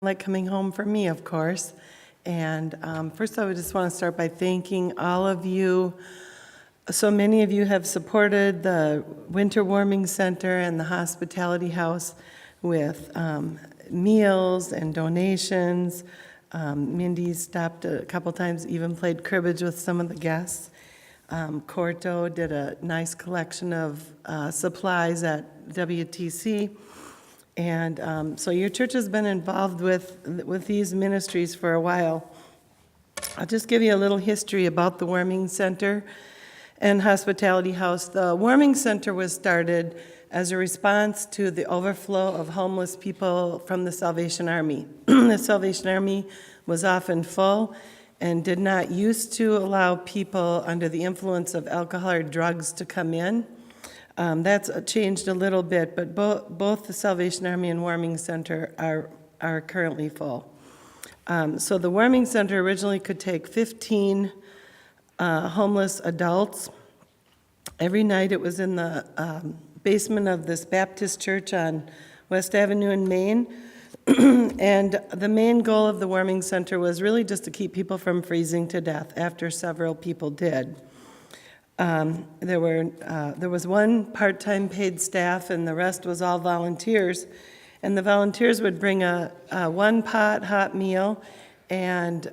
like coming home for me, of course. And first, I would just want to start by thanking all of you. So many of you have supported the Winter Warming Center and the Hospitality House with meals and donations. Mindy stopped a couple times, even played cribbage with some of the guests. Corto did a nice collection of supplies at WTC. And so your church has been involved with these ministries for a while. I'll just give you a little history about the Warming Center and Hospitality House. The Warming Center was started as a response to the overflow of homeless people from the Salvation Army. The Salvation Army was often full and did not used to allow people under the influence of alcohol or drugs to come in. That's changed a little bit, but both the Salvation Army and Warming Center are currently full. So the Warming Center originally could take 15 homeless adults. Every night it was in the basement of this Baptist church on West Avenue in Maine. And the main goal of the Warming Center was really just to keep people from freezing to death after several people did. There was one part-time paid staff, and the rest was all volunteers. And the volunteers would bring a one-pot hot meal and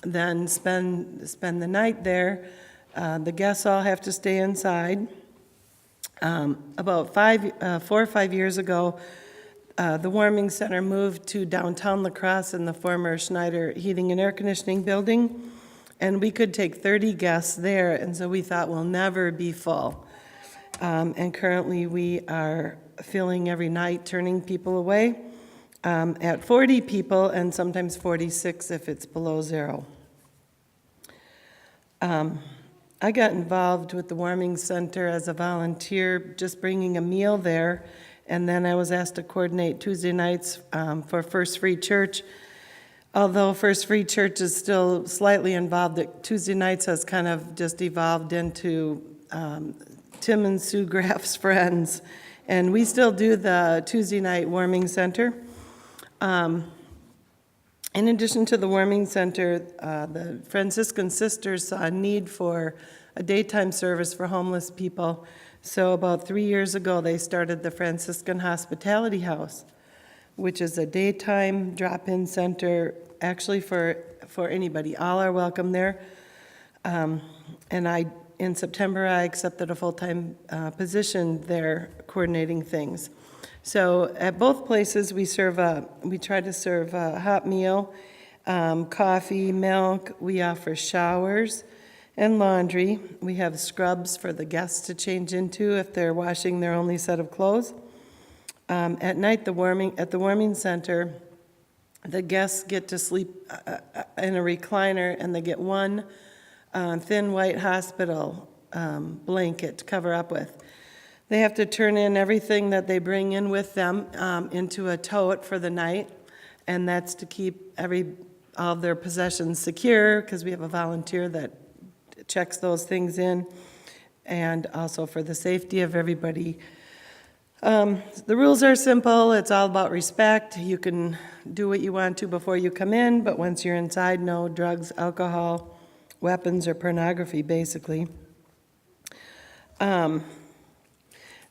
then spend the night there. The guests all have to stay inside. About 4 or 5 years ago, the Warming Center moved to downtown La Crosse in the former Schneider Heating and Air Conditioning building. And we could take 30 guests there, and so we thought we'll never be full. And currently we are filling every night, turning people away at 40 people and sometimes 46 if it's below zero. I got involved with the Warming Center as a volunteer, just bringing a meal there, and then I was asked to coordinate Tuesday nights for First Free Church. Although First Free Church is still slightly involved, Tuesday nights has kind of just evolved into Tim and Sue Graf's friends. And we still do the Tuesday night Warming Center. In addition to the Warming Center, the Franciscan Sisters saw a need for a daytime service for homeless people. So about 3 years ago, they started the Franciscan Hospitality House, which is a daytime drop-in center, actually for anybody. All are welcome there. And in September, I accepted a full-time position there coordinating things. So at both places, we try to serve a hot meal, coffee, milk. We offer showers and laundry. We have scrubs for the guests to change into if they're washing their only set of clothes. At night, at the Warming Center, the guests get to sleep in a recliner, and they get one thin white hospital blanket to cover up with. They have to turn in everything that they bring in with them into a tote for the night, and that's to keep all of their possessions secure, because we have a volunteer that checks those things in, and also for the safety of everybody. The rules are simple. It's all about respect. You can do what you want to before you come in, but once you're inside, no drugs, alcohol, weapons, or pornography, basically.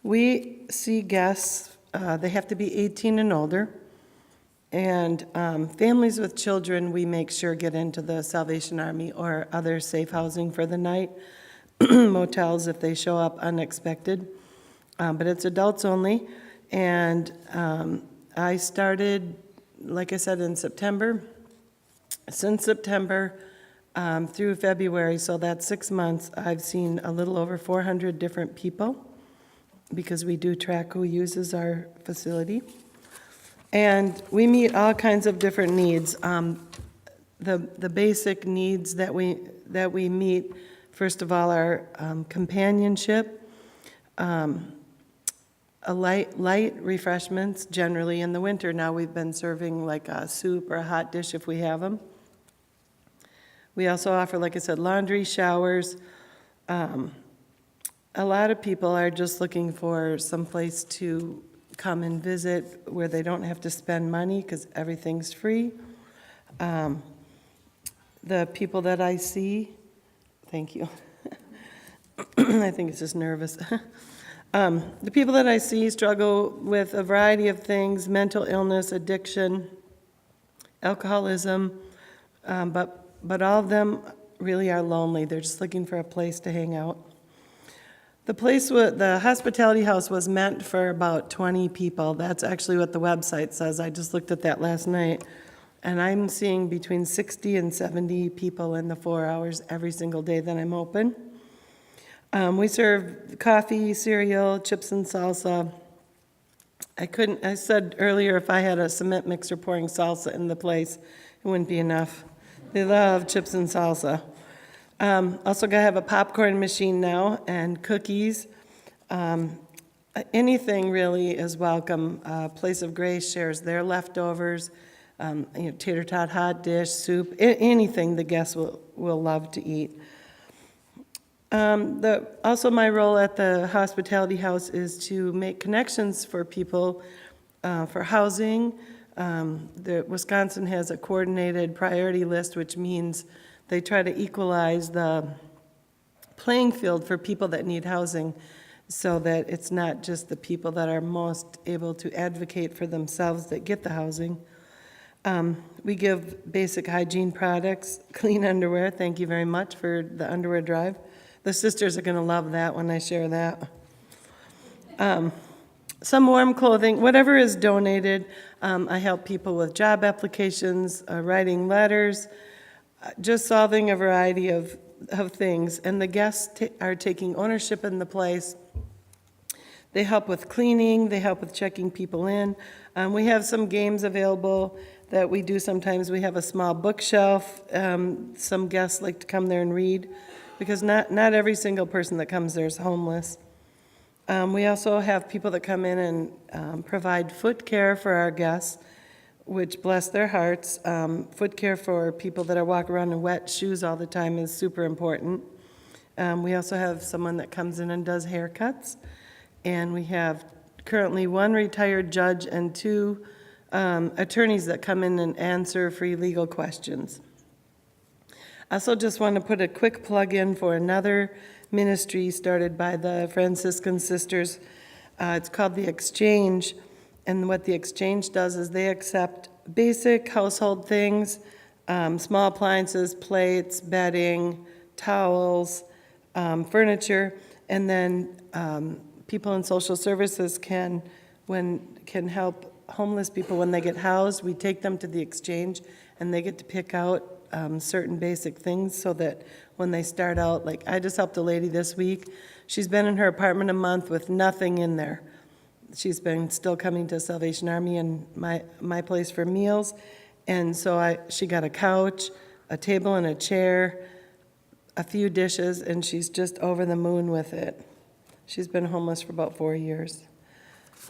We see guests, they have to be 18 and older, and families with children we make sure get into the Salvation Army or other safe housing for the night, motels if they show up unexpected. But it's adults only, and I started, like I said, in September. Since September through February, so that's 6 months, I've seen a little over 400 different people, because we do track who uses our facility. And we meet all kinds of different needs. The basic needs that we meet, first of all, are companionship, a light refreshments, generally in the winter. Now we've been serving like a soup or a hot dish if we have them. We also offer, like I said, laundry, showers. A lot of people are just looking for some place to come and visit where they don't have to spend money because everything's free. The people that I see, thank you. I think it's just nervous. The people that I see struggle with a variety of things: mental illness, addiction, alcoholism, but all of them really are lonely. They're just looking for a place to hang out. The hospitality house was meant for about 20 people. That's actually what the website says. I just looked at that last night. And I'm seeing between 60 and 70 people in the 4 hours every single day that I'm open. We serve coffee, cereal, chips and salsa. I said earlier if I had a cement mixer pouring salsa in the place, it wouldn't be enough. They love chips and salsa. Also got to have a popcorn machine now and cookies. Anything really is welcome. Place of Grace shares their leftovers, tater tot, hot dish, soup, anything the guests will love to eat. Also my role at the hospitality house is to make connections for people for housing. Wisconsin has a coordinated priority list, which means they try to equalize the playing field for people that need housing so that it's not just the people that are most able to advocate for themselves that get the housing. We give basic hygiene products, clean underwear. Thank you very much for the underwear drive. The sisters are going to love that when I share that. Some warm clothing, whatever is donated. I help people with job applications, writing letters, just solving a variety of things. And the guests are taking ownership in the place. They help with cleaning. They help with checking people in. We have some games available that we do sometimes. We have a small bookshelf. Some guests like to come there and read because not every single person that comes there is homeless. We also have people that come in and provide foot care for our guests, which bless their hearts. Foot care for people that are walking around in wet shoes all the time is super important. We also have someone that comes in and does haircuts. And we have currently 1 retired judge and 2 attorneys that come in and answer free legal questions. I also just want to put a quick plug in for another ministry started by the Franciscan sisters. It's called The Exchange. And what The Exchange does is they accept basic household things, small appliances, plates, bedding, towels, furniture, and then people in social services can help homeless people when they get housed. We take them to The Exchange, and they get to pick out certain basic things so that when they start out, like I just helped a lady this week. She's been in her apartment a month with nothing in there. She's been still coming to Salvation Army and my place for meals. And so she got a couch, a table and a chair, a few dishes, and she's just over the moon with it. She's been homeless for about 4 years.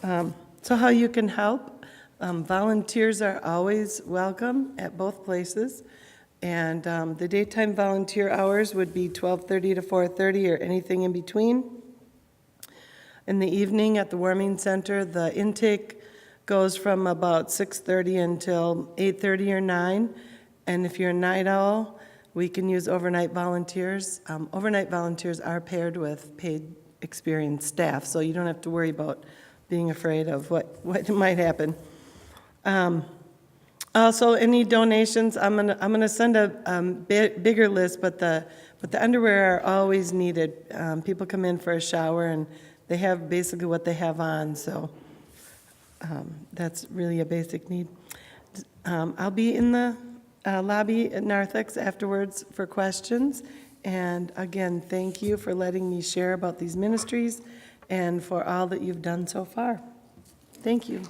So how you can help? Volunteers are always welcome at both places. And the daytime volunteer hours would be 12:30 to 4:30 or anything in between. In the evening at the warming center, the intake goes from about 6:30 until 8:30 or 9. And if you're a night owl, we can use overnight volunteers. Overnight volunteers are paired with paid experienced staff, so you don't have to worry about being afraid of what might happen. Also, any donations, I'm gonna send a bigger list, but the underwear are always needed. People come in for a shower and they have basically what they have on, so that's really a basic need. I'll be in the lobby at Narthex afterwards for questions. And again, thank you for letting me share about these ministries and for all that you've done so far. Thank you.